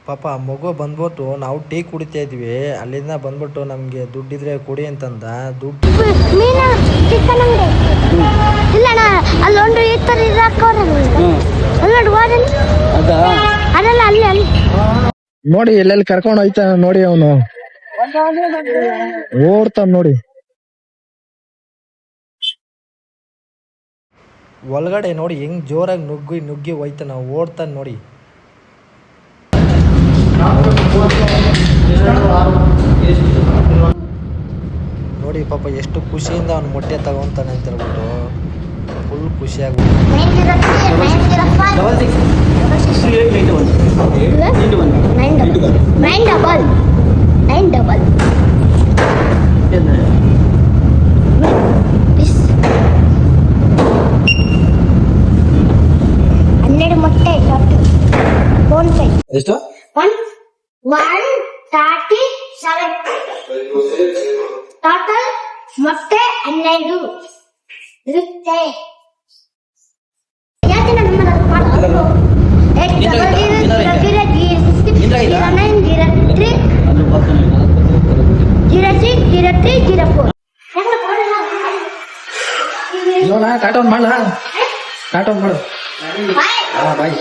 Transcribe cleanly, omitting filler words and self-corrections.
ಪಾಪ ಮಗು ಬಂದ್ಬಿಟ್ಟು ನಾವು ಟೀ ಕುಡಿತಾ ಇದ್ವಿ, ಅಲ್ಲಿಂದ ಬಂದ್ಬಿಟ್ಟು ನಮ್ಗೆ ದುಡ್ಡಿದ್ರೆ ಕೊಡಿ ಅಂತಂದ. ದುಡ್ಡು ನೋಡಿ ಎಲ್ಲೆಲ್ಲಿ ಕರ್ಕೊಂಡು ಹೋಯ್ತಾನ ನೋಡಿ, ಅವನು ಓಡ್ತಾನ ನೋಡಿ. ಒಳಗಡೆ ನೋಡಿ ಹೆಂಗ್ ಜೋರಾಗಿ ನುಗ್ಗಿ ಹೋಯ್ತಾನ, ಓಡ್ತಾನ ನೋಡಿ. ನೋಡಿ ಪಾಪ ಎಷ್ಟು ಖುಷಿಯಿಂದ ಅವ್ನು ಮೊಟ್ಟೆ ತಗೊಂತಾನೆ ಅಂತ ಹೇಳ್ಬಿಟ್ಟು ಫುಲ್ ಖುಷಿಯಾಗಿ ಎಷ್ಟು? 137 ಟೋಟಲ್ ಮೊಟ್ಟೆ 12 ಇರುತ್ತೆ. ಕಾರ್ಟೂನ್ ಮಾಡ, ಕಾರ್ಟೂನ್ ಮಾಡು. ಬಾಯ್.